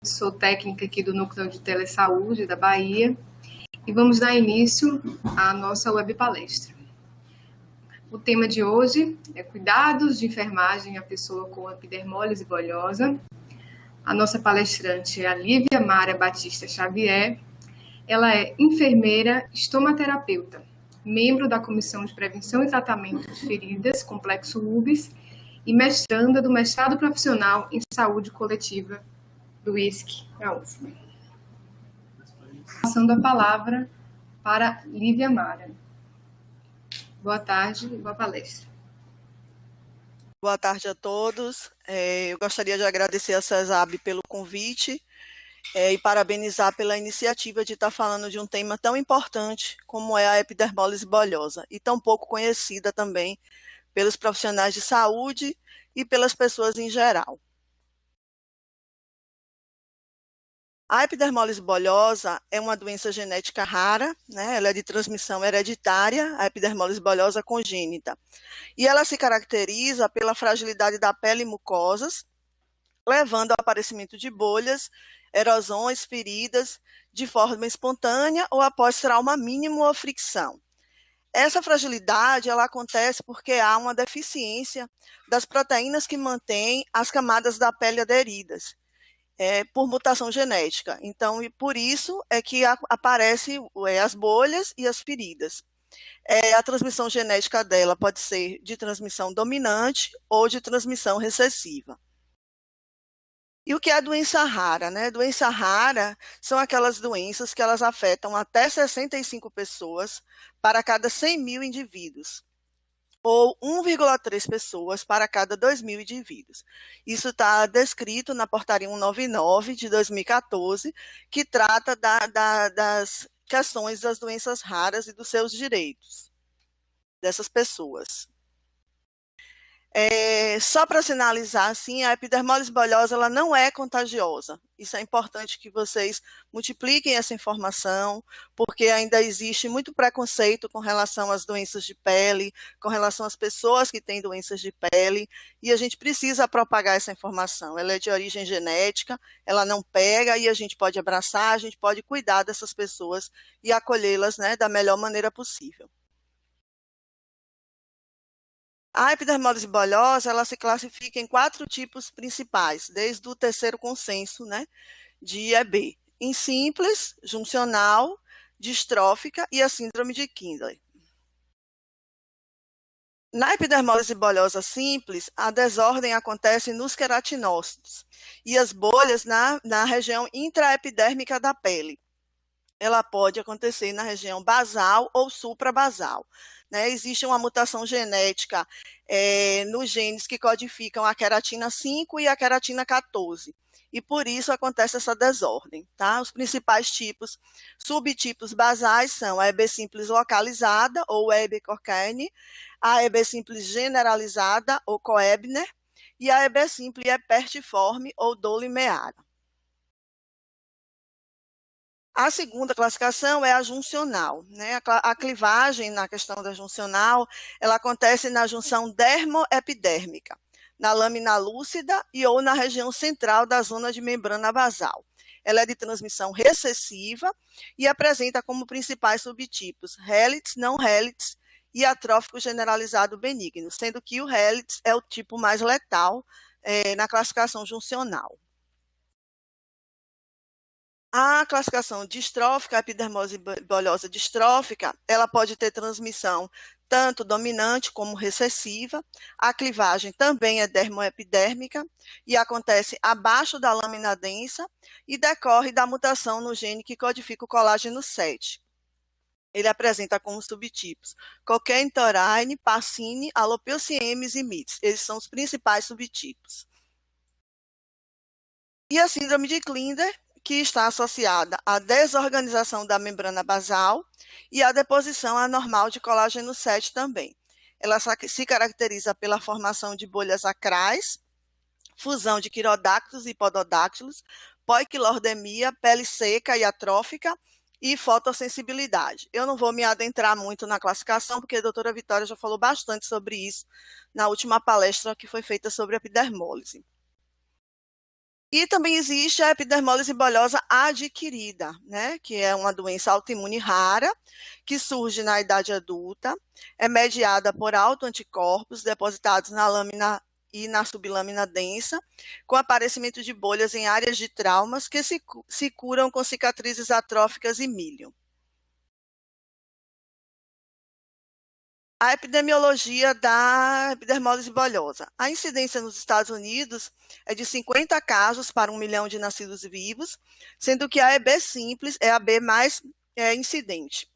sou técnica aqui do Núcleo de Telesaúde da Bahia e vamos dar início à nossa web palestra. O tema de hoje é cuidados de enfermagem à pessoa com epidermólise bulhosa. A nossa palestrante é a Lívia Mara Batista Xavier. Ela é enfermeira estomaterapeuta, membro da Comissão de Prevenção e Tratamento de Feridas, Complexo UBS, e mestranda do Mestrado Profissional em Saúde Coletiva do ISC, a UFBA. Passando a palavra para Lívia Mara. Boa tarde e boa palestra. Boa tarde a todos. Eu gostaria de agradecer a CESAB pelo convite e parabenizar pela iniciativa de estar falando de um tema tão importante como é a epidermólise bulhosa e tão pouco conhecida também pelos profissionais de saúde e pelas pessoas em geral. A epidermólise bulhosa é uma doença genética rara, né? Ela é de transmissão hereditária, a epidermólise bulhosa congênita. E ela se caracteriza pela fragilidade da pele e mucosas, levando ao aparecimento de bolhas, erosões, feridas, de forma espontânea ou após trauma mínimo ou fricção. Essa fragilidade ela acontece porque há uma deficiência das proteínas que mantêm as camadas da pele aderidas, por mutação genética. Então, e por isso é que aparecem as bolhas e as feridas. A transmissão genética dela pode ser de transmissão dominante ou de transmissão recessiva. E o que é a doença rara, né? Doença rara são aquelas doenças que elas afetam até 65 pessoas para cada 100 mil indivíduos, ou 1,3 pessoas para cada 2.000 indivíduos. Isso está descrito na Portaria 199 de 2014, que trata das questões das doenças raras e dos seus direitos dessas pessoas. Só para sinalizar, assim, a epidermólise bulhosa ela não é contagiosa. Isso é importante que vocês multipliquem essa informação, porque ainda existe muito preconceito com relação às doenças de pele, com relação às pessoas que têm doenças de pele, e a gente precisa propagar essa informação. Ela é de origem genética, ela não pega, e a gente pode abraçar, a gente pode cuidar dessas pessoas e acolhê-las, né, da melhor maneira possível. A epidermólise bulhosa, ela se classifica em 4 tipos principais, desde o terceiro consenso, né, de EB, em simples, juncional, distrófica e a síndrome de Kindler. Na epidermólise bulhosa simples, a desordem acontece nos queratinócitos e as bolhas na região intraepidérmica da pele. Ela pode acontecer na região basal ou suprabasal. Né? Existe uma mutação genética nos genes que codificam a queratina 5 e a queratina 14. E por isso acontece essa desordem. Tá? Os principais subtipos basais são a EB simples localizada, ou EB Cockayne, a EB simples generalizada, ou Koebner, e a EB simples epertiforme, ou Dolimeara. A segunda classificação é a juncional. Né? A clivagem na questão da juncional, ela acontece na junção dermoepidérmica, na lâmina lúcida e ou na região central da zona de membrana basal. Ela é de transmissão recessiva e apresenta como principais subtipos Helix, não Helix e atrófico generalizado benigno, sendo que o Helix é o tipo mais letal na classificação juncional. A classificação distrófica, a epidermólise bulhosa distrófica, ela pode ter transmissão tanto dominante como recessiva. A clivagem também é dermoepidérmica e acontece abaixo da lâmina densa e decorre da mutação no gene que codifica o colágeno 7. Ele apresenta como subtipos Cockayne, Torayne, Pacini, Alopeosiemes e Mites. Esses são os principais subtipos. E a síndrome de Kindler, que está associada à desorganização da membrana basal e à deposição anormal de colágeno 7 também. Ela se caracteriza pela formação de bolhas acrais, fusão de quirodáctilos e pododáctilos, poiquilordemia, pele seca e atrófica e fotossensibilidade. Eu não vou me adentrar muito na classificação, porque a doutora Vitória já falou bastante sobre isso na última palestra que foi feita sobre epidermólise. E também existe a epidermólise bolhosa adquirida, né, que é uma doença autoimune rara, que surge na idade adulta, é mediada por autoanticorpos depositados na lâmina e na sublâmina densa, com aparecimento de bolhas em áreas de traumas que se curam com cicatrizes atróficas e milho. A epidemiologia da epidermólise bolhosa. A incidência nos Estados Unidos é de 50 casos para 1 milhão de nascidos vivos, sendo que a EB simples é a B mais incidente.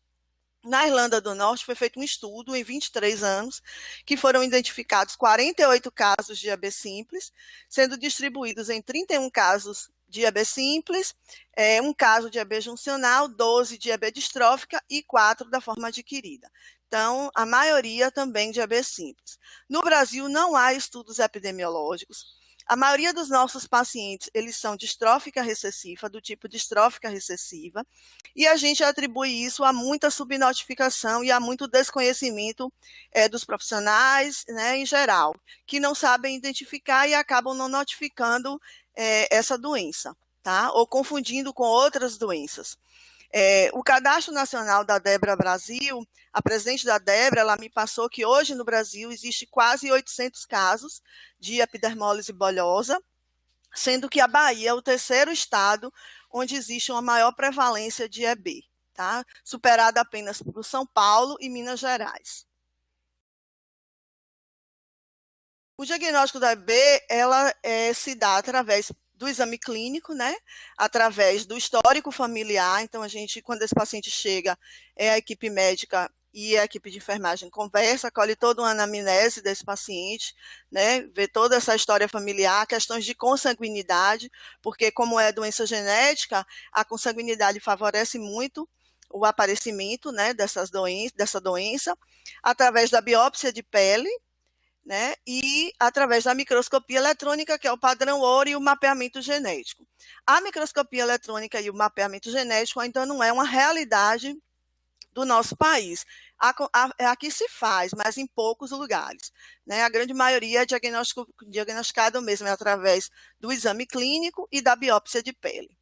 Na Irlanda do Norte foi feito um estudo em 23 anos, que foram identificados 48 casos de EB simples, sendo distribuídos em 31 casos de EB simples, um caso de EB juncional, 12 de EB distrófica e 4 da forma adquirida. Então, a maioria também de EB simples. No Brasil, não há estudos epidemiológicos. A maioria dos nossos pacientes, eles são distrófica recessiva, do tipo distrófica recessiva, e a gente atribui isso a muita subnotificação e a muito desconhecimento dos profissionais, né, em geral, que não sabem identificar e acabam não notificando essa doença, tá? Ou confundindo com outras doenças. O Cadastro Nacional da Debra Brasil, a presidente da Debra, ela me passou que hoje no Brasil existe quase 800 casos de epidermólise bolhosa, sendo que a Bahia é o terceiro estado onde existe uma maior prevalência de EB, tá? Superada apenas por São Paulo e Minas Gerais. O diagnóstico da EB, ela se dá através do exame clínico, né? Através do histórico familiar. Então, a gente, quando esse paciente chega, a equipe médica e a equipe de enfermagem conversa, colhe toda uma anamnese desse paciente, né? Vê toda essa história familiar, questões de consanguinidade, porque como é doença genética, a consanguinidade favorece muito o aparecimento, né, dessa doença, através da biópsia de pele, né, e através da microscopia eletrônica, que é o padrão ouro, e o mapeamento genético. A microscopia eletrônica e o mapeamento genético ainda não é uma realidade do nosso país. Aqui se faz, mas em poucos lugares, né? A grande maioria é diagnosticado mesmo através do exame clínico e da biópsia de pele.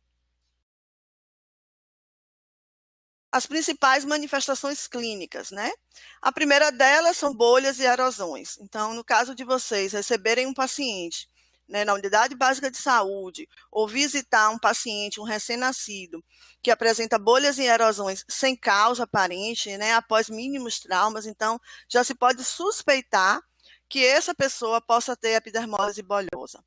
As principais manifestações clínicas, né? A primeira delas são bolhas e erosões. Então, no caso de vocês receberem um paciente, né, na unidade básica de saúde, ou visitar um paciente, um recém-nascido, que apresenta bolhas e erosões sem causa aparente, né, após mínimos traumas, então já se pode suspeitar que essa pessoa possa ter epidermólise bolhosa.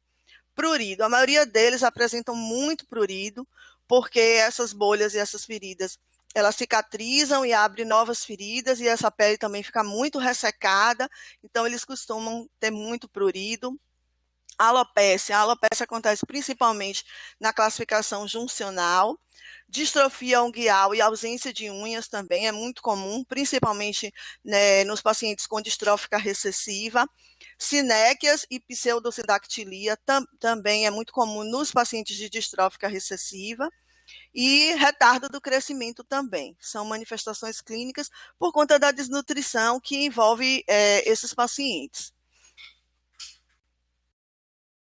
Prurido, a maioria deles apresentam muito prurido, porque essas bolhas e essas feridas, elas cicatrizam e abrem novas feridas, e essa pele também fica muito ressecada, então eles costumam ter muito prurido. A alopecia acontece principalmente na classificação juncional. Distrofia unguial e ausência de unhas também é muito comum, principalmente, né, nos pacientes com distrófica recessiva. Sinéquias e pseudocindactilia também é muito comum nos pacientes de distrófica recessiva. E retardo do crescimento também. São manifestações clínicas por conta da desnutrição que envolve esses pacientes.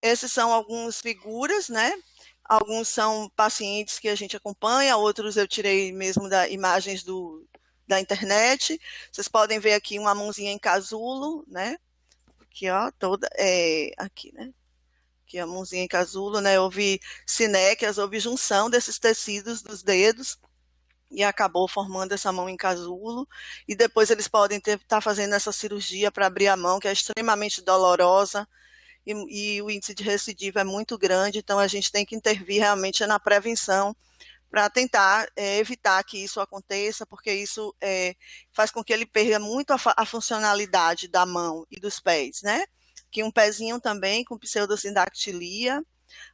Esses são algumas figuras, né? Alguns são pacientes que a gente acompanha, outros eu tirei mesmo da imagens da internet. Vocês podem ver aqui uma mãozinha em casulo, né? Aqui, ó, toda, aqui, né? Aqui a mãozinha em casulo, né? Houve sinéquias, houve junção desses tecidos dos dedos e acabou formando essa mão em casulo. E depois eles podem estar fazendo essa cirurgia para abrir a mão, que é extremamente dolorosa. E o índice de recidiva é muito grande, então a gente tem que intervir realmente na prevenção para tentar evitar que isso aconteça, porque isso faz com que ele perca muito a funcionalidade da mão e dos pés, né? Que um pezinho também com pseudocindactilia,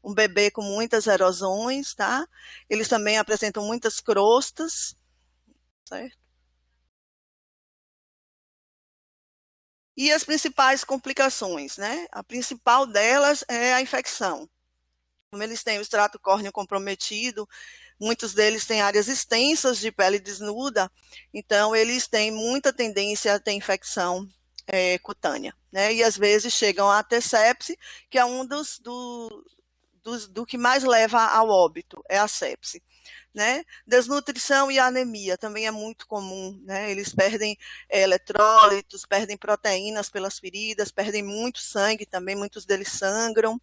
um bebê com muitas erosões, tá? Eles também apresentam muitas crostas, certo? E as principais complicações, né? A principal delas é a infecção. Como eles têm o extrato córneo comprometido, muitos deles têm áreas extensas de pele desnuda, então eles têm muita tendência a ter infecção cutânea, né? E às vezes chegam a ter sepse, que é um dos do que mais leva ao óbito, é a sepse. Né? Desnutrição e anemia também é muito comum, né? Eles perdem eletrólitos, perdem proteínas pelas feridas, perdem muito sangue também, muitos deles sangram,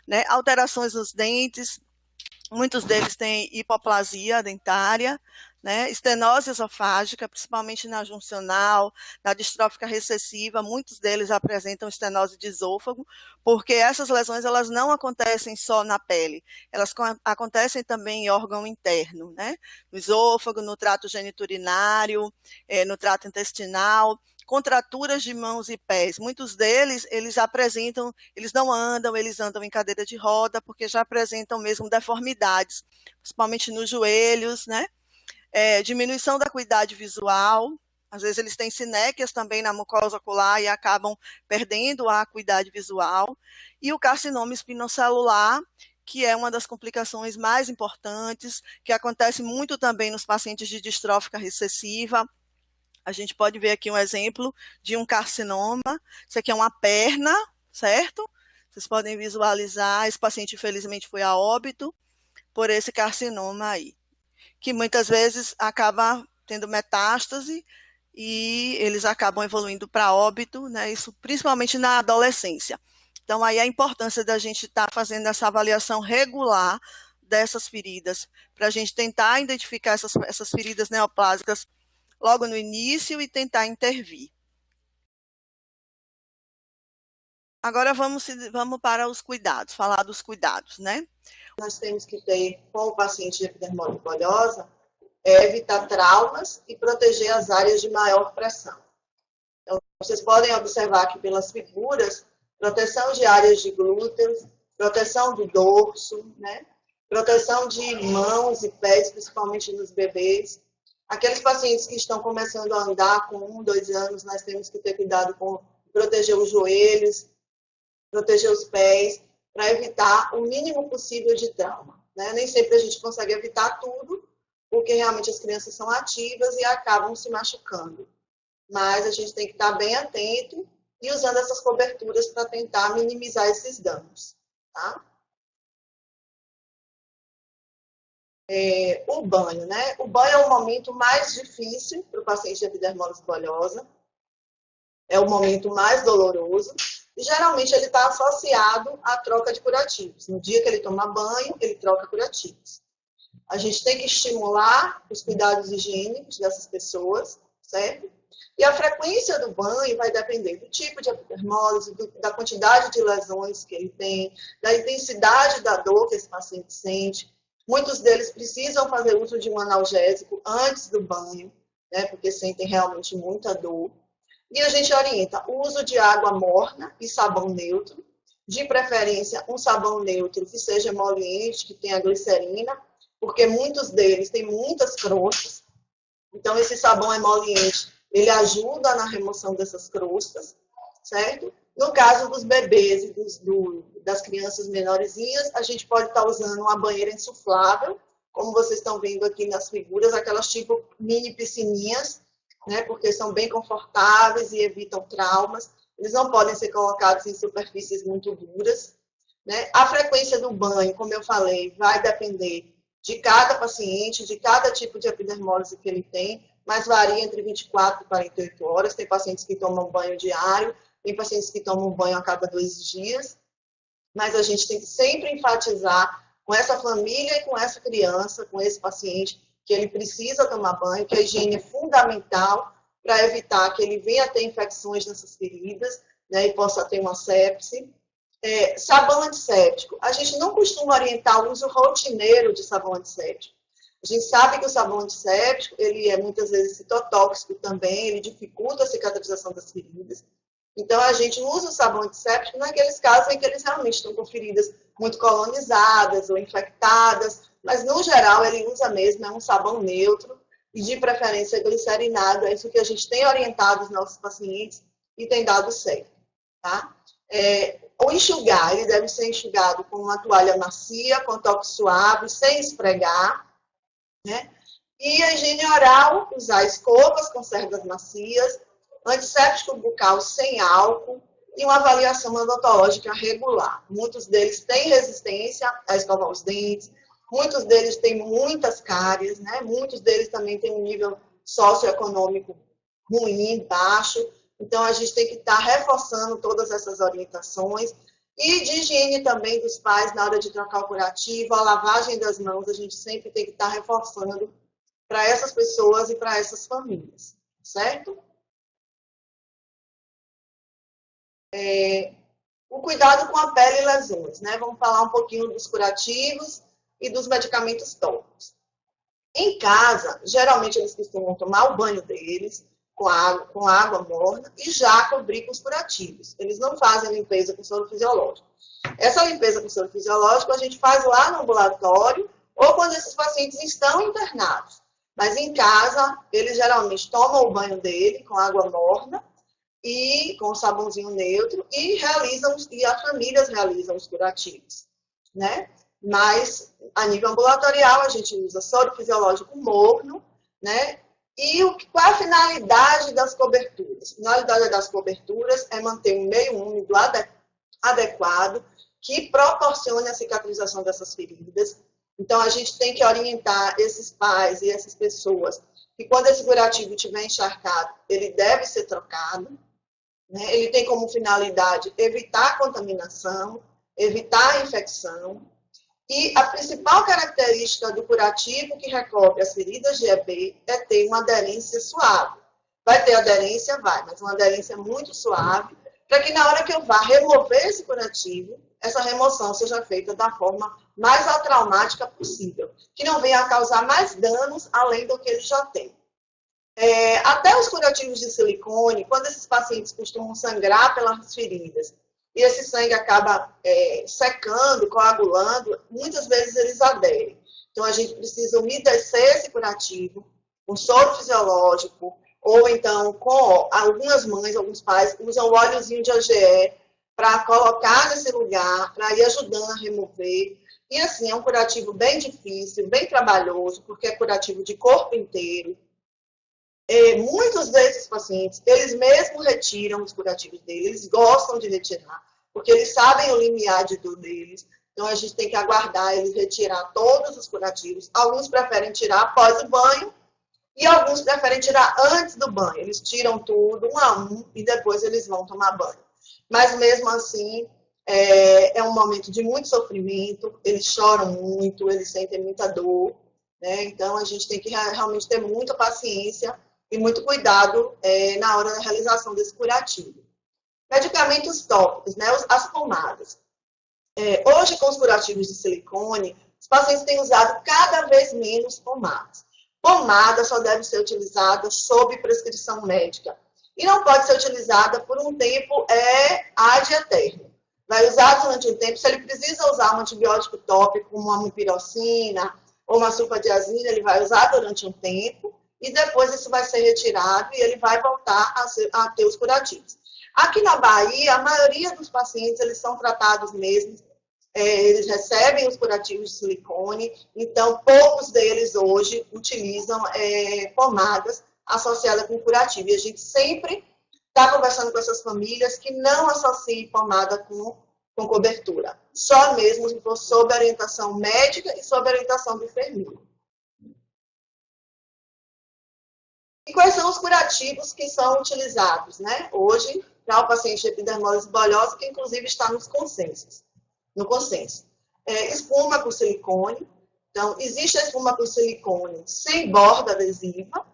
né? Alterações nos dentes, muitos deles têm hipoplasia dentária, né? Estenose esofágica, principalmente na juncional, na distrófica recessiva, muitos deles apresentam estenose de esôfago, porque essas lesões elas não acontecem só na pele, elas acontecem também em órgão interno, né? No esôfago, no trato geniturinário, no trato intestinal, contraturas de mãos e pés. Muitos deles, eles apresentam, eles não andam, eles andam em cadeira de roda, porque já apresentam mesmo deformidades, principalmente nos joelhos, né? Diminuição da acuidade visual, às vezes eles têm sinéquias também na mucosa ocular e acabam perdendo a acuidade visual, e o carcinoma espinocelular, que é uma das complicações mais importantes, que acontece muito também nos pacientes de distrófica recessiva. A gente pode ver aqui um exemplo de um carcinoma, isso aqui é uma perna, certo? Vocês podem visualizar, esse paciente infelizmente foi a óbito por esse carcinoma aí, que muitas vezes acaba tendo metástase e eles acabam evoluindo para óbito, né? Isso principalmente na adolescência. Então, aí a importância da gente estar fazendo essa avaliação regular dessas feridas, para a gente tentar identificar essas feridas neoplásicas logo no início e tentar intervir. Agora vamos para os cuidados, falar dos cuidados, né? Nós temos que ter com o paciente de epidermólise bolhosa evitar traumas e proteger as áreas de maior pressão. Então, vocês podem observar aqui pelas figuras, proteção de áreas de glúteos, proteção do dorso, né? Proteção de mãos e pés, principalmente nos bebês. Aqueles pacientes que estão começando a andar com 1, 2 anos, nós temos que ter cuidado com proteger os joelhos, proteger os pés, para evitar o mínimo possível de trauma, né? Nem sempre a gente consegue evitar tudo, porque realmente as crianças são ativas e acabam se machucando. Mas a gente tem que estar bem atento e usando essas coberturas para tentar minimizar esses danos, tá? O banho, né? O banho é o momento mais difícil para o paciente de epidermólise bolhosa, é o momento mais doloroso, e geralmente ele está associado à troca de curativos. No dia que ele toma banho, ele troca curativos. A gente tem que estimular os cuidados higiênicos dessas pessoas, certo? E a frequência do banho vai depender do tipo de epidermólise, da quantidade de lesões que ele tem, da intensidade da dor que esse paciente sente. Muitos deles precisam fazer uso de um analgésico antes do banho, né, porque sentem realmente muita dor. E a gente orienta o uso de água morna e sabão neutro, de preferência um sabão neutro que seja emoliente, que tenha glicerina, porque muitos deles têm muitas crostas. Então, esse sabão emoliente, ele ajuda na remoção dessas crostas, certo? No caso dos bebês e das crianças menorzinhas, a gente pode estar usando uma banheira insuflável, como vocês estão vendo aqui nas figuras, aquelas tipo mini piscininhas, né? Porque são bem confortáveis e evitam traumas. Eles não podem ser colocados em superfícies muito duras, né? A frequência do banho, como eu falei, vai depender de cada paciente, de cada tipo de epidermólise que ele tem, mas varia entre 24 e 48 horas. Tem pacientes que tomam banho diário, tem pacientes que tomam banho a cada 2 dias, mas a gente tem que sempre enfatizar com essa família e com essa criança, com esse paciente, que ele precisa tomar banho, que a higiene é fundamental para evitar que ele venha a ter infecções nessas feridas, né, e possa ter uma sepse. Sabão antisséptico. A gente não costuma orientar o uso rotineiro de sabão antisséptico. A gente sabe que o sabão antisséptico, ele é muitas vezes citotóxico também, ele dificulta a cicatrização das feridas. Então, a gente usa o sabão antisséptico naqueles casos em que eles realmente estão com feridas muito colonizadas ou infectadas, mas, no geral, ele usa mesmo, é um sabão neutro e, de preferência, glicerinado. É isso que a gente tem orientado os nossos pacientes e tem dado certo, tá? O enxugar, ele deve ser enxugado com uma toalha macia, com toque suave, sem esfregar, né? E a higiene oral, usar escovas com cerdas macias, antisséptico bucal sem álcool, e uma avaliação odontológica regular. Muitos deles têm resistência a escovar os dentes, muitos deles têm muitas cáries, né? Muitos deles também têm um nível socioeconômico ruim, baixo. Então, a gente tem que estar reforçando todas essas orientações. E de higiene também dos pais na hora de trocar o curativo, a lavagem das mãos, a gente sempre tem que estar reforçando para essas pessoas e para essas famílias, certo? O cuidado com a pele e lesões, né? Vamos falar um pouquinho dos curativos e dos medicamentos tópicos. Em casa, geralmente eles costumam tomar o banho deles com água morna e já cobrir com os curativos. Eles não fazem limpeza com soro fisiológico. Essa limpeza com soro fisiológico a gente faz lá no ambulatório ou quando esses pacientes estão internados. Mas em casa, eles geralmente tomam o banho dele com água morna e com sabãozinho neutro e as famílias realizam os curativos, né? Mas a nível ambulatorial a gente usa soro fisiológico morno, né? E qual é a finalidade das coberturas? A finalidade das coberturas é manter um meio úmido adequado que proporcione a cicatrização dessas feridas. Então, a gente tem que orientar esses pais e essas pessoas que quando esse curativo estiver encharcado, ele deve ser trocado, né? Ele tem como finalidade evitar a contaminação, evitar a infecção. E a principal característica do curativo que recobre as feridas de EB é ter uma aderência suave. Vai ter aderência? Vai, mas uma aderência muito suave, para que na hora que eu vá remover esse curativo, essa remoção seja feita da forma mais atraumática possível, que não venha a causar mais danos além do que ele já tem. Até os curativos de silicone, quando esses pacientes costumam sangrar pelas feridas, e esse sangue acaba secando, coagulando, muitas vezes eles aderem. Então, a gente precisa umedecer esse curativo com soro fisiológico, ou então com algumas mães, alguns pais, usam o óleozinho de OGE para colocar nesse lugar, para ir ajudando a remover. E assim, é um curativo bem difícil, bem trabalhoso, porque é curativo de corpo inteiro. Muitos desses pacientes, eles mesmos retiram os curativos deles, eles gostam de retirar, porque eles sabem o limiar de dor deles. Então, a gente tem que aguardar eles retirar todos os curativos. Alguns preferem tirar após o banho e alguns preferem tirar antes do banho. Eles tiram tudo, um a um, e depois eles vão tomar banho. Mas, mesmo assim, é um momento de muito sofrimento, eles choram muito, eles sentem muita dor, né? Então, a gente tem que realmente ter muita paciência e muito cuidado na hora da realização desse curativo. Medicamentos tópicos, né? As pomadas. Hoje, com os curativos de silicone, os pacientes têm usado cada vez menos pomadas. Pomada só deve ser utilizada sob prescrição médica. E não pode ser utilizada por um tempo ad eterno. Vai usar durante um tempo, se ele precisa usar um antibiótico tópico, como uma mupirocina ou uma sulfadiazina, ele vai usar durante um tempo, e depois isso vai ser retirado e ele vai voltar a ter os curativos. Aqui na Bahia, a maioria dos pacientes, eles são tratados mesmo, eles recebem os curativos de silicone, então poucos deles hoje utilizam pomadas associadas com curativo. E a gente sempre está conversando com essas famílias que não associem pomada com cobertura. Só mesmo se for sob orientação médica e sob orientação do enfermeiro. E quais são os curativos que são utilizados, né? Hoje, para o paciente de epidermólise bolhosa, que inclusive está no consenso. Espuma com silicone. Então, existe a espuma com silicone sem borda adesiva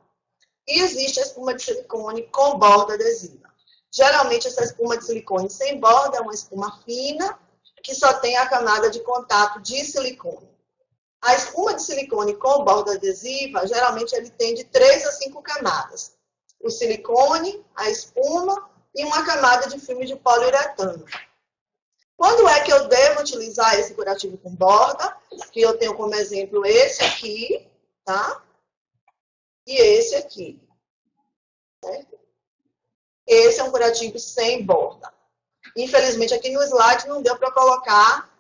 e existe a espuma de silicone com borda adesiva. Geralmente, essa espuma de silicone sem borda é uma espuma fina que só tem a camada de contato de silicone. A espuma de silicone com borda adesiva, geralmente ele tem de 3 a 5 camadas. O silicone, a espuma e uma camada de filme de poliuretano. Quando é que eu devo utilizar esse curativo com borda? Que eu tenho como exemplo esse aqui, tá? E esse aqui. Certo? Esse é um curativo sem borda. Infelizmente, aqui no slide não deu para colocar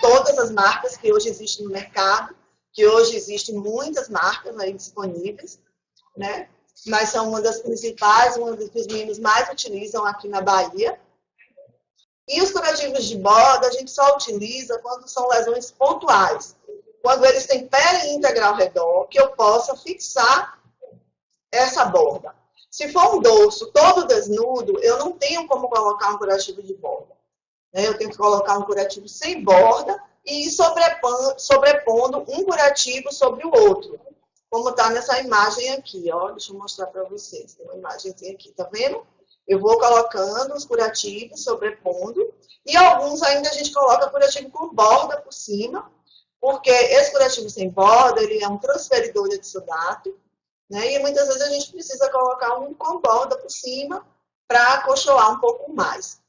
todas as marcas que hoje existem no mercado, que hoje existem muitas marcas aí disponíveis, né? Mas são uma das principais, uma dos que os meninos mais utilizam aqui na Bahia, E os curativos de borda a gente só utiliza quando são lesões pontuais. Quando eles têm pele íntegra ao redor, que eu possa fixar essa borda. Se for um dorso todo desnudo, eu não tenho como colocar um curativo de borda. Eu tenho que colocar um curativo sem borda e ir sobrepondo um curativo sobre o outro. Como está nessa imagem aqui, ó. Deixa eu mostrar para vocês. Tem uma imagem aqui, tá vendo? Eu vou colocando os curativos, sobrepondo. E alguns ainda a gente coloca curativo com borda por cima, porque esse curativo sem borda, ele é um transferidor de exudato, né? E muitas vezes a gente precisa colocar um com borda por cima para acolchoar um pouco mais.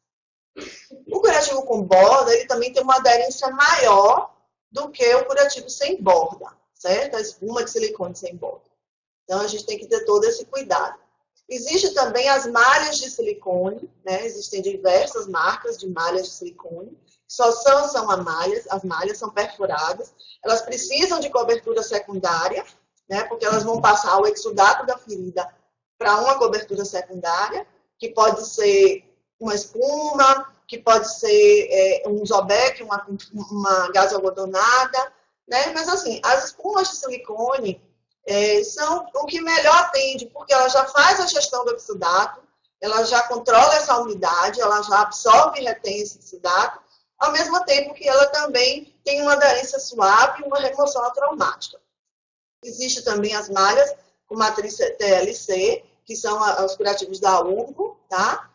O curativo com borda, ele também tem uma aderência maior do que o curativo sem borda, certo? A espuma de silicone sem borda. Então, a gente tem que ter todo esse cuidado. Existem também as malhas de silicone, né? Existem diversas marcas de malhas de silicone. São as malhas são perfuradas. Elas precisam de cobertura secundária, né? Porque elas vão passar o exudato da ferida para uma cobertura secundária, que pode ser uma espuma, que pode ser um Zobec, uma gase algodonada, né? Mas assim, as espumas de silicone são o que melhor atende, porque ela já faz a gestão do exudato, ela já controla essa umidade, ela já absorve e retém esse exudato, ao mesmo tempo que ela também tem uma aderência suave e uma remoção atraumática. Existem também as malhas com matriz TLC, que são os curativos da Urbo, tá?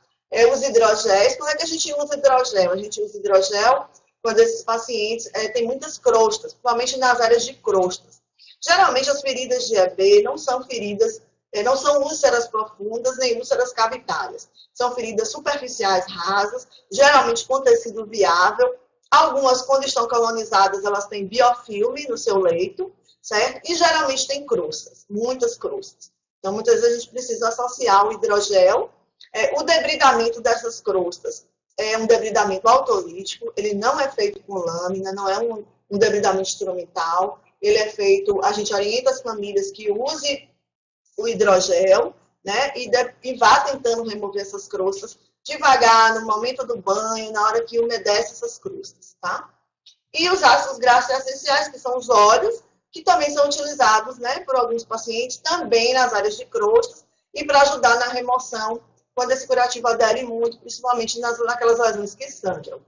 Os hidrogéis, quando é que a gente usa hidrogel? A gente usa hidrogel quando esses pacientes têm muitas crostas, principalmente nas áreas de crostas. Geralmente as feridas de EB não são feridas, não são úlceras profundas nem úlceras cavitárias. São feridas superficiais rasas, geralmente com tecido viável. Algumas, quando estão colonizadas, elas têm biofilme no seu leito, certo? E geralmente tem crostas, muitas crostas. Então, muitas vezes a gente precisa associar o hidrogel. O debridamento dessas crostas é um debridamento autolítico, ele não é feito com lâmina, não é um debridamento instrumental, ele é feito, a gente orienta as famílias que use o hidrogel, né, e vá tentando remover essas crostas devagar, no momento do banho, na hora que umedece essas crostas, tá? E os ácidos graxos essenciais, que são os óleos, que também são utilizados, né, por alguns pacientes, também nas áreas de crostas, e para ajudar na remoção quando esse curativo adere muito, principalmente naquelas lesões que sangram,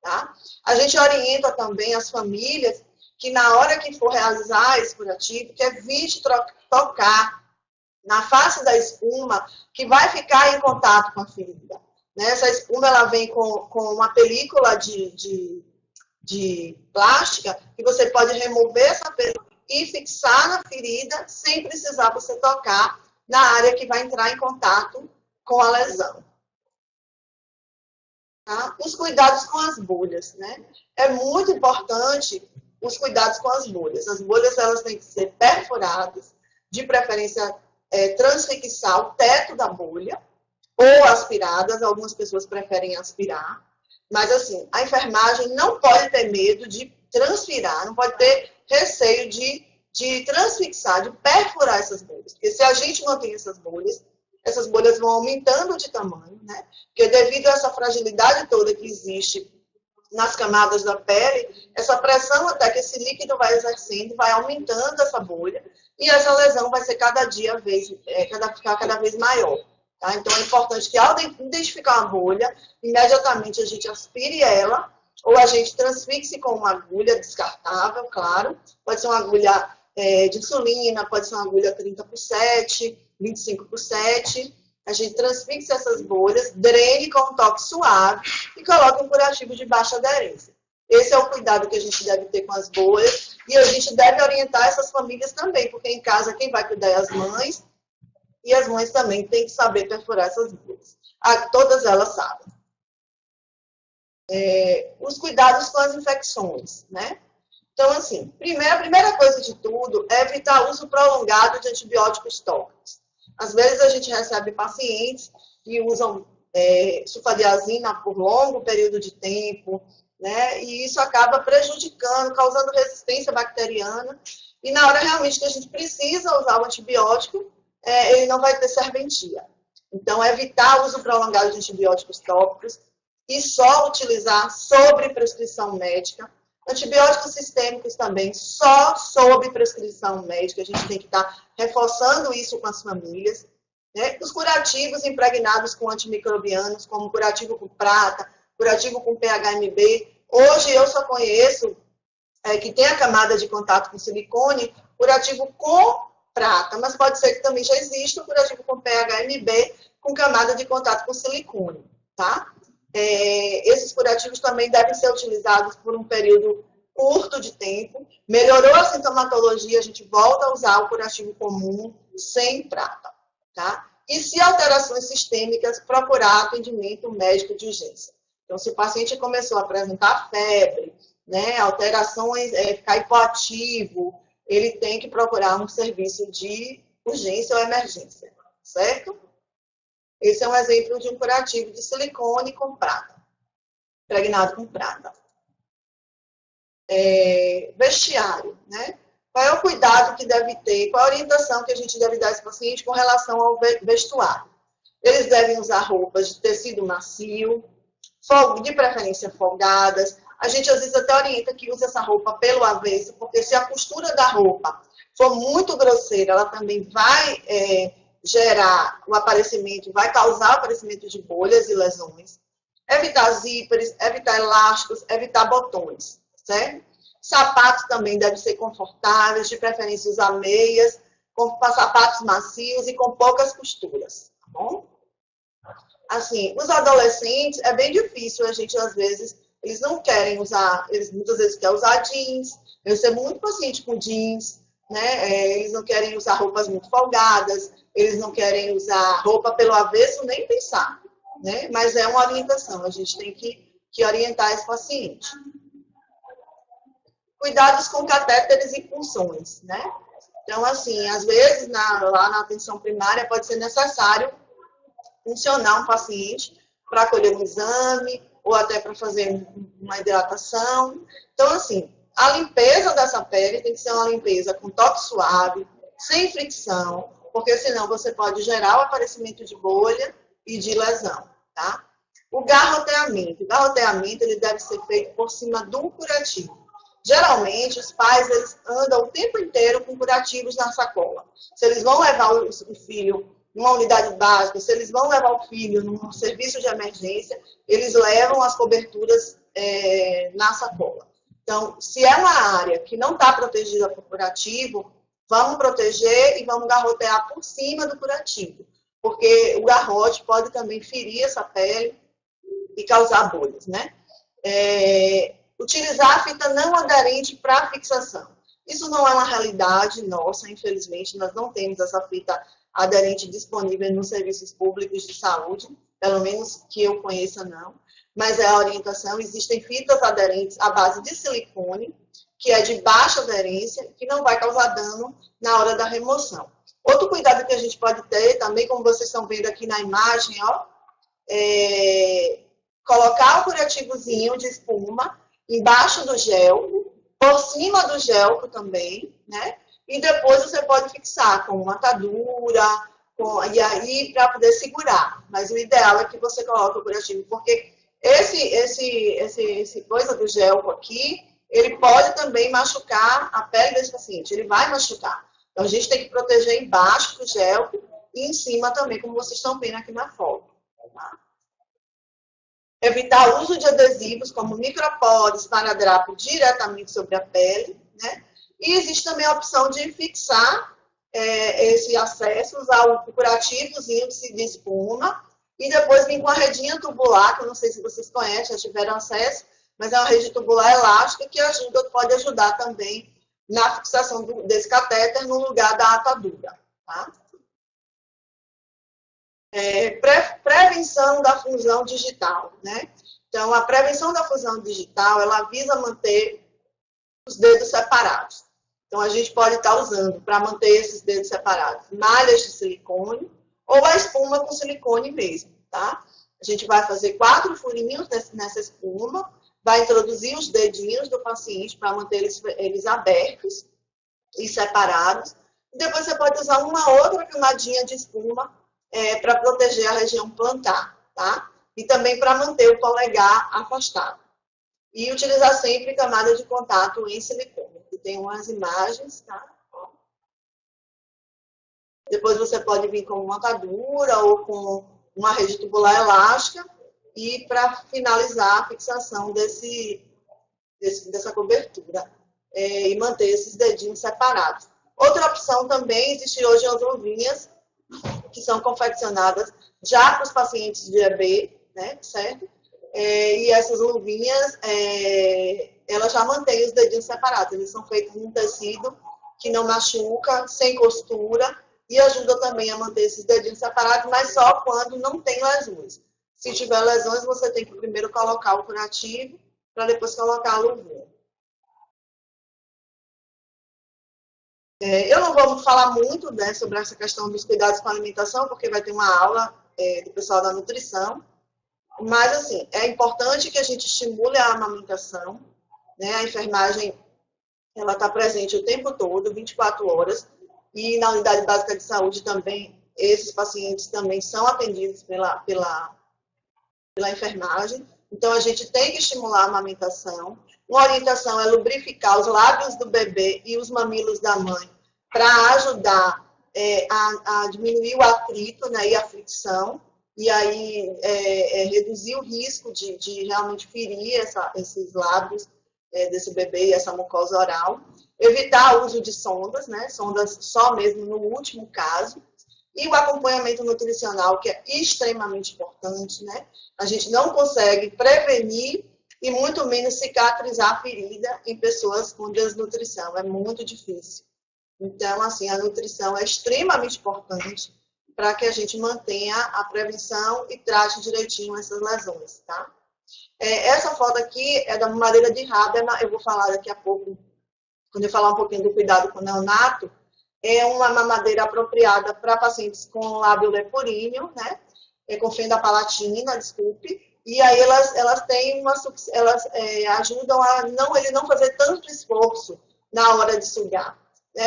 tá? A gente orienta também as famílias que na hora que for realizar esse curativo, que evite tocar na face da espuma que vai ficar em contato com a ferida. Né? Essa espuma ela vem com uma película de plástica que você pode remover essa película e fixar na ferida sem precisar você tocar na área que vai entrar em contato com a lesão. Tá? Os cuidados com as bolhas, né? É muito importante os cuidados com as bolhas. As bolhas elas têm que ser perfuradas, de preferência transfixar o teto da bolha, ou aspiradas, algumas pessoas preferem aspirar, mas assim, a enfermagem não pode ter medo de transfirar, não pode ter receio de transfixar, de perfurar essas bolhas, porque se a gente mantém essas bolhas vão aumentando de tamanho, né? Porque devido a essa fragilidade toda que existe nas camadas da pele, essa pressão até que esse líquido vai exercendo, vai aumentando essa bolha, e essa lesão vai ser ficar cada vez maior. Tá? Então é importante que ao identificar uma bolha, imediatamente a gente aspire ela, ou a gente transfixe com uma agulha descartável, claro. Pode ser uma agulha de insulina, pode ser uma agulha 30x7, 25x7. A gente transfixe essas bolhas, drene com um toque suave e coloque um curativo de baixa aderência. Esse é o cuidado que a gente deve ter com as bolhas e a gente deve orientar essas famílias também, porque em casa quem vai cuidar é as mães e as mães também têm que saber perfurar essas bolhas. Todas elas sabem. Os cuidados com as infecções, né? Então, assim, a primeira coisa de tudo é evitar o uso prolongado de antibióticos tópicos. Às vezes a gente recebe pacientes que usam sulfadiazina por longo período de tempo, né? E isso acaba prejudicando, causando resistência bacteriana. E na hora realmente que a gente precisa usar o antibiótico, ele não vai ter serventia. Então, evitar o uso prolongado de antibióticos tópicos. e só utilizar sobre prescrição médica. Antibióticos sistêmicos também, só sob prescrição médica. A gente tem que estar reforçando isso com as famílias. Né? Os curativos impregnados com antimicrobianos, como curativo com prata, curativo com PHMB. Hoje eu só conheço que tem a camada de contato com silicone, curativo com prata, mas pode ser que também já exista o curativo com PHMB com camada de contato com silicone, tá? Esses curativos também devem ser utilizados por um período curto de tempo. Melhorou a sintomatologia, a gente volta a usar o curativo comum sem prata, tá? E se alterações sistêmicas, procurar atendimento médico de urgência. Então, se o paciente começou a apresentar febre, né, alterações, ficar hipoativo, ele tem que procurar um serviço de urgência ou emergência, certo? Esse é um exemplo de um curativo de silicone com prata, impregnado com prata. Vestiário, né? Qual é o cuidado que deve ter, qual a orientação que a gente deve dar a esse paciente com relação ao vestuário? Eles devem usar roupas de tecido macio, de preferência folgadas. A gente às vezes até orienta que use essa roupa pelo avesso, porque se a costura da roupa for muito grosseira, ela também vai gerar o aparecimento, vai causar o aparecimento de bolhas e lesões. Evitar zíperes, evitar elásticos, evitar botões, certo? Sapatos também devem ser confortáveis, de preferência usar meias, com sapatos macios e com poucas costuras, tá bom? Assim, os adolescentes, é bem difícil, a gente às vezes, eles não querem usar, eles muitas vezes querem usar jeans, eu recebo muito paciente com jeans, né? Eles não querem usar roupas muito folgadas, eles não querem usar roupa pelo avesso, nem pensar, né? Mas é uma orientação, a gente tem que orientar esse paciente. Cuidados com catéteres e punções, né? Então, assim, às vezes, lá na atenção primária, pode ser necessário funcionar um paciente para colher um exame ou até para fazer uma hidratação. Então, assim, a limpeza dessa pele tem que ser uma limpeza com toque suave, sem fricção, porque senão você pode gerar o aparecimento de bolha e de lesão, tá? O garroteamento. O garroteamento ele deve ser feito por cima do curativo. Geralmente, os pais eles andam o tempo inteiro com curativos na sacola. Se eles vão levar o filho numa unidade básica, se eles vão levar o filho num serviço de emergência, eles levam as coberturas na sacola. Então, se é uma área que não está protegida por curativo, vamos proteger e vamos garrotear por cima do curativo, porque o garrote pode também ferir essa pele e causar bolhas, né? Utilizar a fita não aderente para fixação. Isso não é uma realidade nossa, infelizmente, nós não temos essa fita aderente disponível nos serviços públicos de saúde, pelo menos que eu conheça não, mas é a orientação, existem fitas aderentes à base de silicone, que é de baixa aderência, que não vai causar dano na hora da remoção. Outro cuidado que a gente pode ter, também como vocês estão vendo aqui na imagem, ó, colocar o curativozinho de espuma embaixo do gel, por cima do gel também, né? E depois você pode fixar com uma atadura, e aí para poder segurar. Mas o ideal é que você coloque o curativo, porque esse coisa do gel aqui, ele pode também machucar a pele desse paciente, ele vai machucar. Então a gente tem que proteger embaixo do gel e em cima também, como vocês estão vendo aqui na foto. Tá? Evitar o uso de adesivos como micropores, esparadrapo diretamente sobre a pele, né? E existe também a opção de fixar esse acesso, usar o curativozinho de espuma e depois vir com a redinha tubular, que eu não sei se vocês conhecem, já tiveram acesso, mas é uma rede tubular elástica que pode ajudar também na fixação desse catéter no lugar da atadura, tá? Prevenção da fusão digital, né? Então, a prevenção da fusão digital, ela visa manter os dedos separados. Então, a gente pode estar usando, para manter esses dedos separados, malhas de silicone ou a espuma com silicone mesmo, tá? A gente vai fazer 4 furinhos nessa espuma, vai introduzir os dedinhos do paciente para manter eles abertos e separados. E depois você pode usar uma outra camadinha de espuma para proteger a região plantar, tá? e também para manter o polegar afastado. E utilizar sempre camada de contato em silicone. Aqui tem umas imagens, tá? Depois você pode vir com uma montadura ou com uma rede tubular elástica e para finalizar a fixação dessa cobertura e manter esses dedinhos separados. Outra opção também, existe hoje as luvinhas que são confeccionadas já para os pacientes de EB, né, certo? E essas luvinhas, elas já mantêm os dedinhos separados. Eles são feitos num tecido que não machuca, sem costura, e ajuda também a manter esses dedinhos separados, mas só quando não tem lesões. Se tiver lesões, você tem que primeiro colocar o curativo, para depois colocar a luvinha. Eu não vou falar muito, né, sobre essa questão dos cuidados com a alimentação, porque vai ter uma aula do pessoal da nutrição. Mas, assim, é importante que a gente estimule a amamentação, né? A enfermagem, ela está presente o tempo todo, 24 horas. E na unidade básica de saúde também, esses pacientes também são atendidos pela enfermagem. Então, a gente tem que estimular a amamentação. Uma orientação é lubrificar os lábios do bebê e os mamilos da mãe para ajudar a diminuir o atrito, né, e a fricção. E aí reduzir o risco de realmente ferir esses lábios desse bebê e essa mucosa oral. Evitar o uso de sondas, né? Sondas só mesmo no último caso. E o acompanhamento nutricional, que é extremamente importante, né? A gente não consegue prevenir e muito menos cicatrizar a ferida em pessoas com desnutrição. É muito difícil. Então, assim, a nutrição é extremamente importante para que a gente mantenha a prevenção e trate direitinho essas lesões, tá? Essa foto aqui é da mamadeira de Habermas, eu vou falar daqui a pouco, quando eu falar um pouquinho do cuidado com o neonato. É uma mamadeira apropriada para pacientes com lábio leporíneo, né? Com fenda palatina, desculpe. E aí elas têm elas ajudam a ele não fazer tanto esforço na hora de sugar.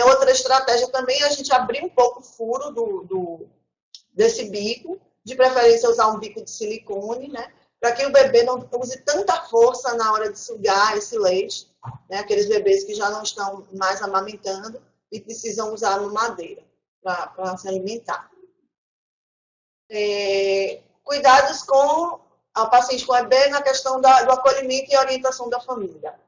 Outra estratégia também é a gente abrir um pouco o furo desse bico, de preferência usar um bico de silicone, né? Para que o bebê não use tanta força na hora de sugar esse leite, né? Aqueles bebês que já não estão mais amamentando e precisam usar a mamadeira para se alimentar. Cuidados com o paciente com EB na questão do acolhimento e orientação da família.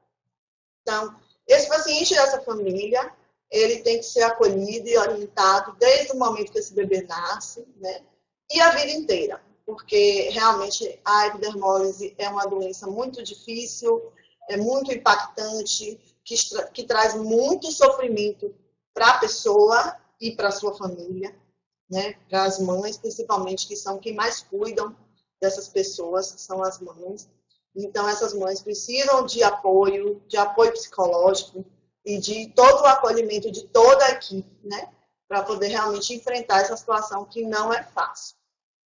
Então, esse paciente e essa família, ele tem que ser acolhido e orientado desde o momento que esse bebê nasce, né? E a vida inteira, porque realmente a epidermólise é uma doença muito difícil, é muito impactante, que traz muito sofrimento para a pessoa e para a sua família, né? Para as mães, principalmente, que são quem mais cuidam dessas pessoas, são as mães. Então, essas mães precisam de apoio psicológico e de todo o acolhimento de toda a equipe, né? Para poder realmente enfrentar essa situação que não é fácil.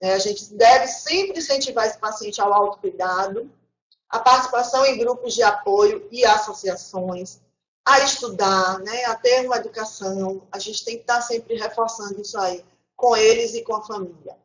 A gente deve sempre incentivar esse paciente ao autocuidado, a participação em grupos de apoio e associações, a estudar, né, a ter uma educação. A gente tem que estar sempre reforçando isso aí com eles e com a família.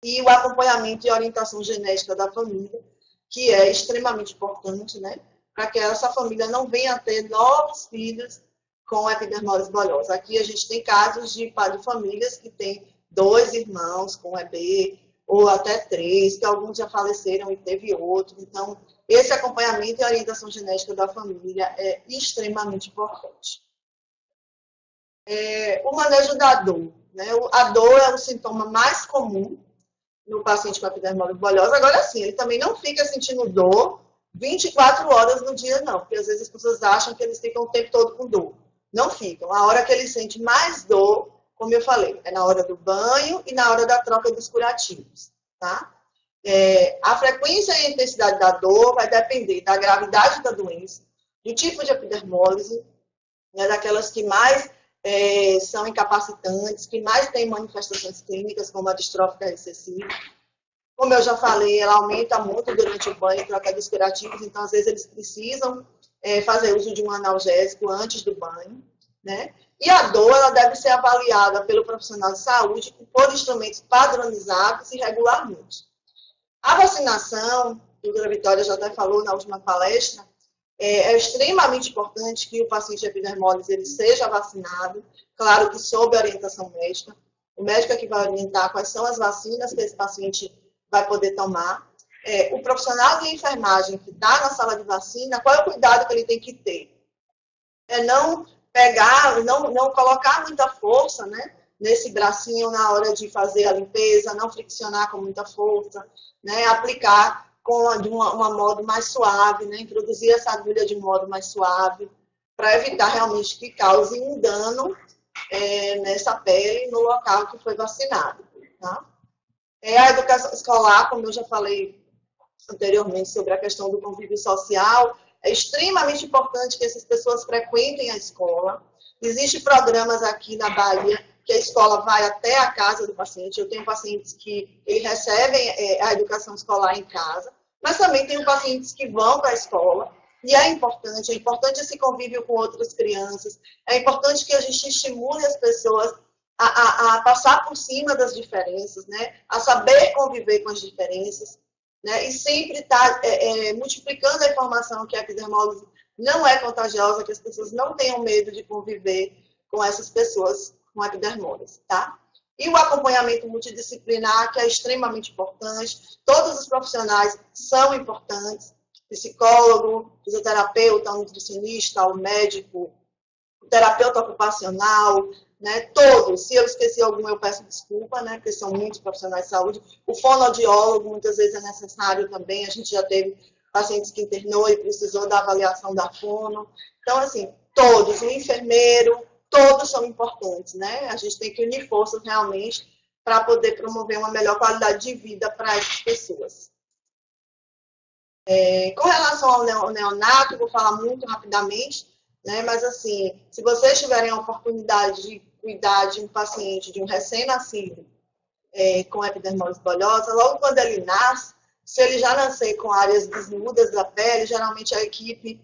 E o acompanhamento e orientação genética da família, que é extremamente importante, né, para que essa família não venha a ter novos filhos com epidermólise bolhosa. Aqui a gente tem casos de famílias que têm 2 irmãos com EB, ou até 3, que alguns já faleceram e teve outro. Então, esse acompanhamento e orientação genética da família é extremamente importante. O manejo da dor, né? A dor é o sintoma mais comum no paciente com epidermólise bolhosa. Agora sim, ele também não fica sentindo dor 24 horas no dia, não, porque às vezes as pessoas acham que eles ficam o tempo todo com dor. Não ficam. A hora que ele sente mais dor, como eu falei, é na hora do banho e na hora da troca dos curativos, tá? A frequência e a intensidade da dor vai depender da gravidade da doença, do tipo de epidermólise, né, daquelas que mais são incapacitantes, que mais têm manifestações clínicas, como a distrófica recessiva. Como eu já falei, ela aumenta muito durante o banho e troca dos curativos, então às vezes eles precisam fazer uso de um analgésico antes do banho, né? E a dor, ela deve ser avaliada pelo profissional de saúde por instrumentos padronizados e regularmente. A vacinação, que a doutora Vitória já até falou na última palestra, é extremamente importante que o paciente de epidermólise ele seja vacinado, claro que sob orientação médica. O médico é que vai orientar quais são as vacinas que esse paciente vai poder tomar. O profissional de enfermagem que está na sala de vacina, qual é o cuidado que ele tem que ter? É não pegar, não colocar muita força, né, nesse bracinho na hora de fazer a limpeza, não friccionar com muita força, né, aplicar de uma modo mais suave, né, introduzir essa agulha de modo mais suave, para evitar realmente que cause um dano nessa pele, no local que foi vacinado. Tá? A educação escolar, como eu já falei anteriormente sobre a questão do convívio social, é extremamente importante que essas pessoas frequentem a escola. Existem programas aqui na Bahia que a escola vai até a casa do paciente. Eu tenho pacientes que recebem a educação escolar em casa, mas também tenho pacientes que vão para a escola. E é importante esse convívio com outras crianças. É importante que a gente estimule as pessoas a passar por cima das diferenças, né? A saber conviver com as diferenças. Né? E sempre estar multiplicando a informação que a epidermólise não é contagiosa, que as pessoas não tenham medo de conviver com essas pessoas com epidermólise, tá? E o acompanhamento multidisciplinar, que é extremamente importante. Todos os profissionais são importantes. Psicólogo, fisioterapeuta, nutricionista, o médico, o terapeuta ocupacional, né? Todos. Se eu esqueci algum, eu peço desculpa, né? Porque são muitos profissionais de saúde. O fonoaudiólogo, muitas vezes é necessário também. A gente já teve pacientes que internou e precisou da avaliação da fono. Então, assim, todos. O enfermeiro, todos são importantes, né? A gente tem que unir forças realmente para poder promover uma melhor qualidade de vida para essas pessoas. Com relação ao neonato, vou falar muito rapidamente, né? Mas assim, se vocês tiverem a oportunidade de cuidar de um paciente, de um recém-nascido com epidermólise bolhosa, logo quando ele nasce, se ele já nascer com áreas desnudas da pele, geralmente a equipe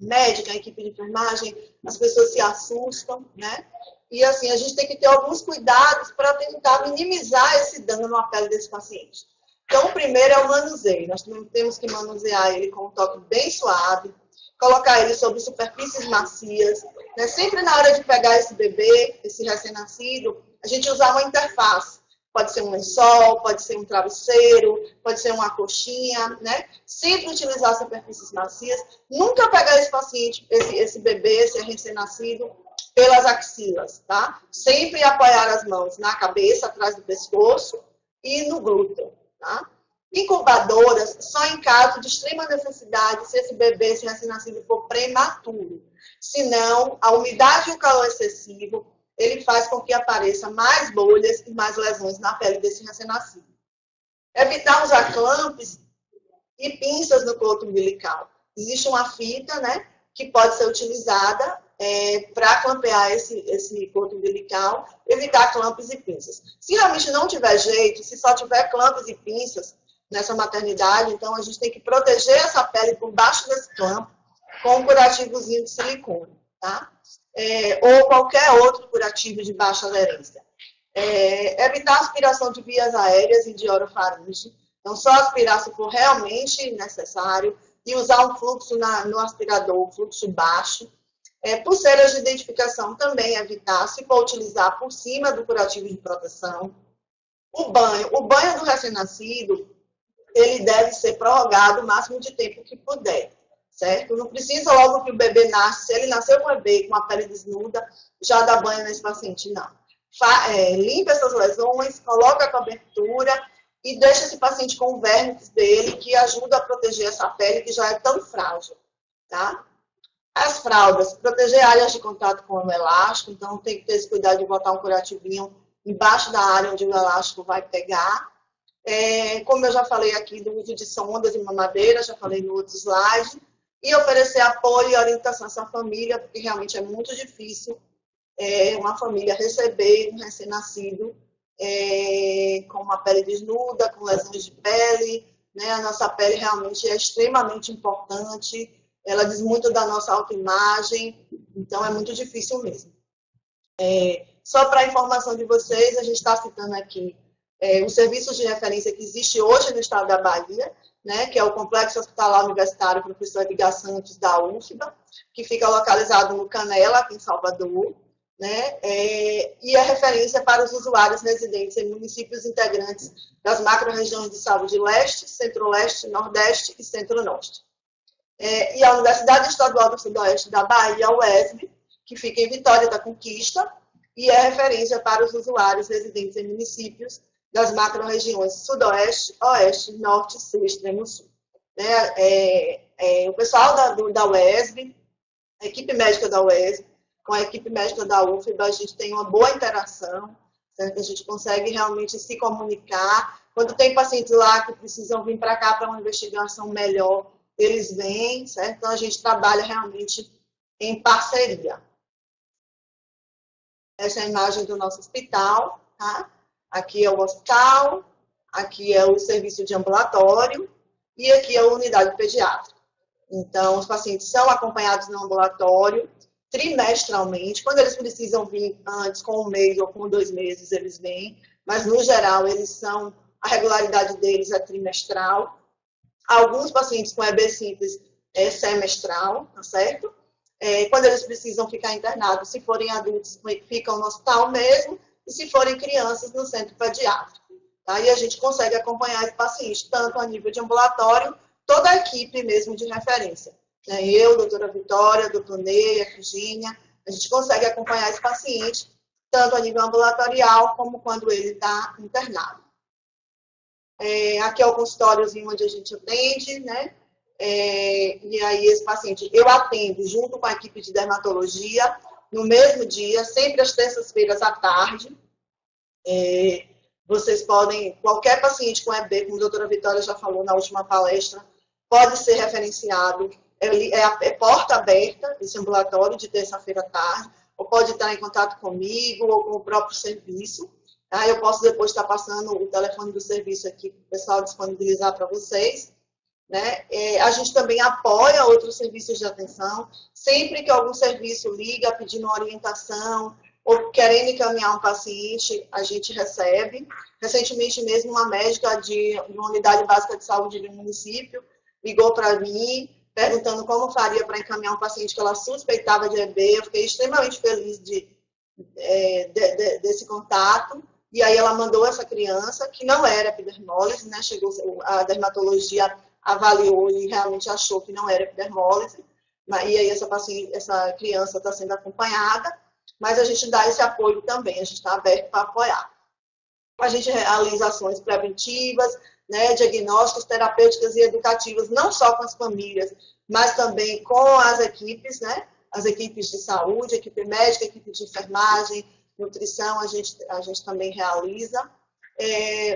médica, a equipe de enfermagem, as pessoas se assustam, né? E assim, a gente tem que ter alguns cuidados para tentar minimizar esse dano na pele desse paciente. Então, o primeiro é o manuseio. Nós temos que manusear ele com um toque bem suave, colocar ele sobre superfícies macias. Né? Sempre na hora de pegar esse bebê, esse recém-nascido, a gente usar uma interface. Pode ser um lençol, pode ser um travesseiro, pode ser uma coxinha, né? Sempre utilizar superfícies macias. Nunca pegar esse paciente, esse bebê, esse recém-nascido, pelas axilas, tá? Sempre apoiar as mãos na cabeça, atrás do pescoço e no glúteo. Tá? Incubadoras só em caso de extrema necessidade, se esse bebê, esse recém-nascido, for prematuro. Senão, a umidade e o calor excessivo, ele faz com que apareça mais bolhas e mais lesões na pele desse recém-nascido. Evitar usar clamps e pinças no coto umbilical. Existe uma fita, né, que pode ser utilizada para clampear esse coto umbilical, evitar clamps e pinças. Se realmente não tiver jeito, se só tiver clamps e pinças nessa maternidade, então a gente tem que proteger essa pele por baixo desse clamp com um curativozinho de silicone, tá? Ou qualquer outro curativo de baixa aderência. Evitar aspiração de vias aéreas e de orofaringe. Então, só aspirar se for realmente necessário e usar um fluxo no aspirador, fluxo baixo. Pulseiras de identificação também evitar, se for utilizar por cima do curativo de proteção. O banho do recém-nascido, ele deve ser prorrogado o máximo de tempo que puder, certo? Não precisa logo que o bebê nasce, se ele nasceu com o bebê com a pele desnuda, já dá banho nesse paciente, não. Limpa essas lesões, coloca a cobertura e deixa esse paciente com o vérnice dele, que ajuda a proteger essa pele que já é tão frágil, tá? As fraldas, proteger áreas de contato com o elástico, então tem que ter esse cuidado de botar um curativinho embaixo da área onde o elástico vai pegar. Como eu já falei aqui do uso de sondas e mamadeira, já falei no outro slide, e oferecer apoio e orientação a essa família, porque realmente é muito difícil uma família receber um recém-nascido com uma pele desnuda, com lesões de pele, né? A nossa pele realmente é extremamente importante, ela diz muito da nossa autoimagem, então é muito difícil mesmo. Só para a informação de vocês, a gente está citando aqui os serviços de referência que existe hoje no estado da Bahia, né, que é o Complexo Hospitalar Universitário Professor Edgar Santos, da UFBA, que fica localizado no Canela, aqui em Salvador, né, e é referência para os usuários residentes em municípios integrantes das macro-regiões de saúde leste, centro-leste, nordeste e centro-norte. E a Universidade Estadual do Sudoeste da Bahia, a UESB, que fica em Vitória da Conquista, e é referência para os usuários residentes em municípios das macro-regiões Sudoeste, Oeste, Norte, Sul e Extremo Sul. O pessoal da UESB, a equipe médica da UESB, com a equipe médica da UFBA, a gente tem uma boa interação, certo? A gente consegue realmente se comunicar. Quando tem pacientes lá que precisam vir para cá para uma investigação melhor, eles vêm, certo? Então, a gente trabalha realmente em parceria. Essa é a imagem do nosso hospital, tá? Aqui é o hospital, aqui é o serviço de ambulatório e aqui é a unidade pediátrica. Então, os pacientes são acompanhados no ambulatório trimestralmente. Quando eles precisam vir antes, com 1 mês ou com 2 meses, eles vêm. Mas, no geral, a regularidade deles é trimestral. Alguns pacientes com EB simples é semestral, tá certo? Quando eles precisam ficar internados, se forem adultos, ficam no hospital mesmo, e se forem crianças, no centro pediátrico. Tá? E a gente consegue acompanhar esse paciente, tanto a nível de ambulatório, toda a equipe mesmo de referência. Eu, a doutora Vitória, a doutor Ney, a Virgínia, a gente consegue acompanhar esse paciente, tanto a nível ambulatorial, como quando ele está internado. Aqui é o consultóriozinho onde a gente atende, né? E aí esse paciente, eu atendo junto com a equipe de dermatologia, no mesmo dia, sempre às terças-feiras à tarde. Vocês podem, qualquer paciente com EB, como a doutora Vitória já falou na última palestra, pode ser referenciado, é porta aberta, esse ambulatório de terça-feira à tarde, ou pode estar em contato comigo ou com o próprio serviço. Tá? Eu posso depois estar passando o telefone do serviço aqui para o pessoal disponibilizar para vocês. Né? A gente também apoia outros serviços de atenção. Sempre que algum serviço liga pedindo orientação ou querendo encaminhar um paciente, a gente recebe. Recentemente mesmo, uma médica de uma unidade básica de saúde do município ligou para mim, perguntando como faria para encaminhar um paciente que ela suspeitava de EB. Eu fiquei extremamente feliz desse contato. E aí ela mandou essa criança, que não era epidermólise, né? Chegou a dermatologia, avaliou e realmente achou que não era epidermólise. E aí essa criança está sendo acompanhada, mas a gente dá esse apoio também, a gente está aberto para apoiar. A gente realiza ações preventivas, né, diagnósticos, terapêuticas e educativas, não só com as famílias, mas também com as equipes, né, as equipes de saúde, equipe médica, equipe de enfermagem, nutrição, a gente também realiza.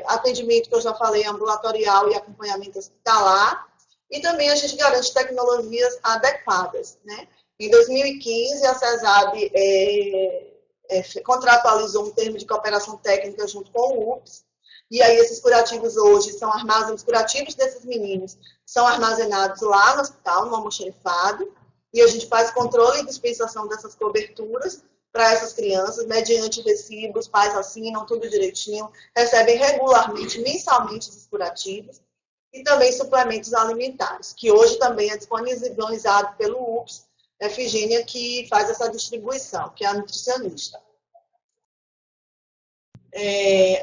Atendimento que eu já falei, ambulatorial e acompanhamento hospitalar. E também a gente garante tecnologias adequadas, né? Em 2015, a CESAB contratualizou um termo de cooperação técnica junto com o UPS, e aí esses curativos hoje são armazenados, os curativos desses meninos são armazenados lá no hospital, no almoxerifado, e a gente faz controle e dispensação dessas coberturas para essas crianças, mediante recibos, os pais assinam tudo direitinho, recebem regularmente, mensalmente esses curativos, e também suplementos alimentares, que hoje também é disponibilizado pelo UPS, Virgínia, que faz essa distribuição, que é a nutricionista.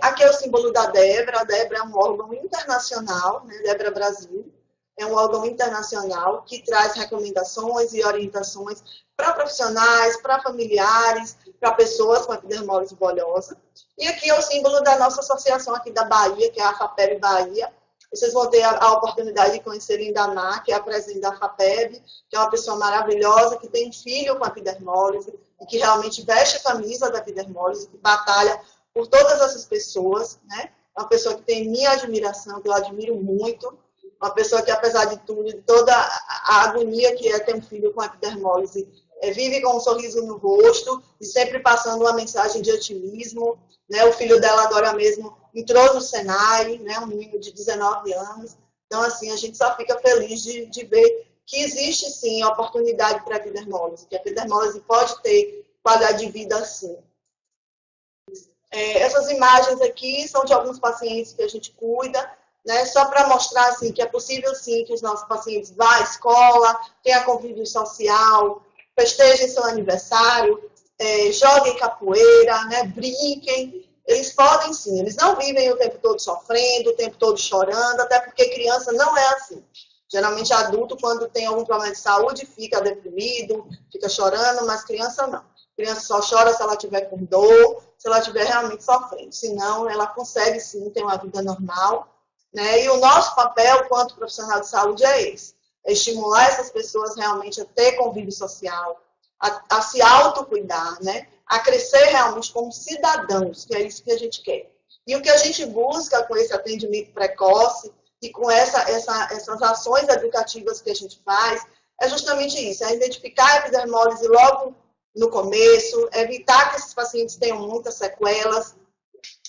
Aqui é o símbolo da Debra. A Debra é um órgão internacional, né? Debra Brasil, é um órgão internacional que traz recomendações e orientações para profissionais, para familiares, para pessoas com epidermólise bolhosa. E aqui é o símbolo da nossa associação aqui da Bahia, que é a FAPEB Bahia. Vocês vão ter a oportunidade de conhecer Lindamar, que é a presidente da FAPEB, que é uma pessoa maravilhosa, que tem filho com epidermólise, e que realmente veste a camisa da epidermólise, que batalha por todas essas pessoas, né? É uma pessoa que tem minha admiração, que eu admiro muito, uma pessoa que, apesar de tudo, de toda a agonia que é ter um filho com epidermólise, vive com um sorriso no rosto e sempre passando uma mensagem de otimismo, né? O filho dela agora mesmo entrou no Senai, né? Um menino de 19 anos. Então, assim, a gente só fica feliz de ver que existe, sim, oportunidade para a epidermólise, que a epidermólise pode ter qualidade de vida, sim. Essas imagens aqui são de alguns pacientes que a gente cuida, né, só para mostrar assim, que é possível sim que os nossos pacientes vá à escola, tenham convívio social, festejem seu aniversário, joguem capoeira, né, brinquem. Eles podem sim, eles não vivem o tempo todo sofrendo, o tempo todo chorando, até porque criança não é assim. Geralmente adulto, quando tem algum problema de saúde, fica deprimido, fica chorando, mas criança não. Criança só chora se ela estiver com dor, se ela estiver realmente sofrendo. Senão, ela consegue sim ter uma vida normal, né? E o nosso papel, quanto profissional de saúde, é esse. É estimular essas pessoas realmente a ter convívio social, a se autocuidar, né? A crescer realmente como cidadãos, que é isso que a gente quer. E o que a gente busca com esse atendimento precoce e com essas ações educativas que a gente faz, é justamente isso, é identificar a epidermólise logo no começo, evitar que esses pacientes tenham muitas sequelas.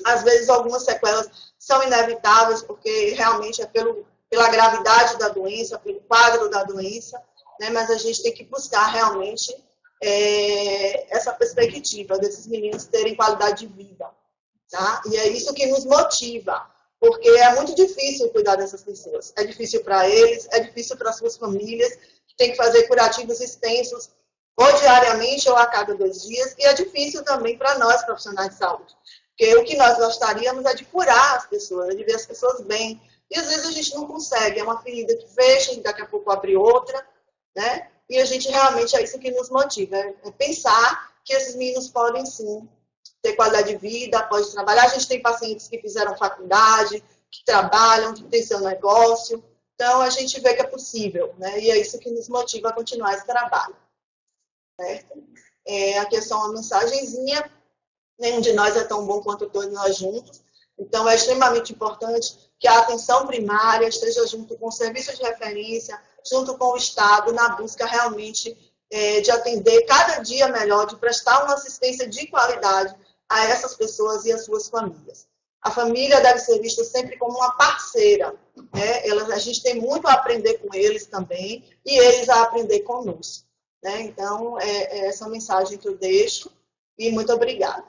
Às vezes, algumas sequelas são inevitáveis, porque realmente é pela gravidade da doença, pelo quadro da doença, né? Mas a gente tem que buscar realmente essa perspectiva desses meninos terem qualidade de vida. Tá? E é isso que nos motiva, porque é muito difícil cuidar dessas pessoas. É difícil para eles, é difícil para as suas famílias, que tem que fazer curativos extensos, ou diariamente ou a cada 2 dias, e é difícil também para nós, profissionais de saúde. Porque o que nós gostaríamos é de curar as pessoas, é de ver as pessoas bem. E às vezes a gente não consegue, é uma ferida que fecha e daqui a pouco abre outra, né? E a gente realmente é isso que nos motiva, é pensar que esses meninos podem sim ter qualidade de vida, pode trabalhar. A gente tem pacientes que fizeram faculdade, que trabalham, que têm seu negócio. Então, a gente vê que é possível, né? E é isso que nos motiva a continuar esse trabalho. Certo? Aqui é só uma mensagenzinha. Nenhum de nós é tão bom quanto todos nós juntos. Então, é extremamente importante que a atenção primária esteja junto com o serviço de referência, junto com o Estado, na busca realmente de atender cada dia melhor, de prestar uma assistência de qualidade a essas pessoas e as suas famílias. A família deve ser vista sempre como uma parceira, né? A gente tem muito a aprender com eles também, e eles a aprender conosco, né? Então, é essa mensagem que eu deixo, e muito obrigada.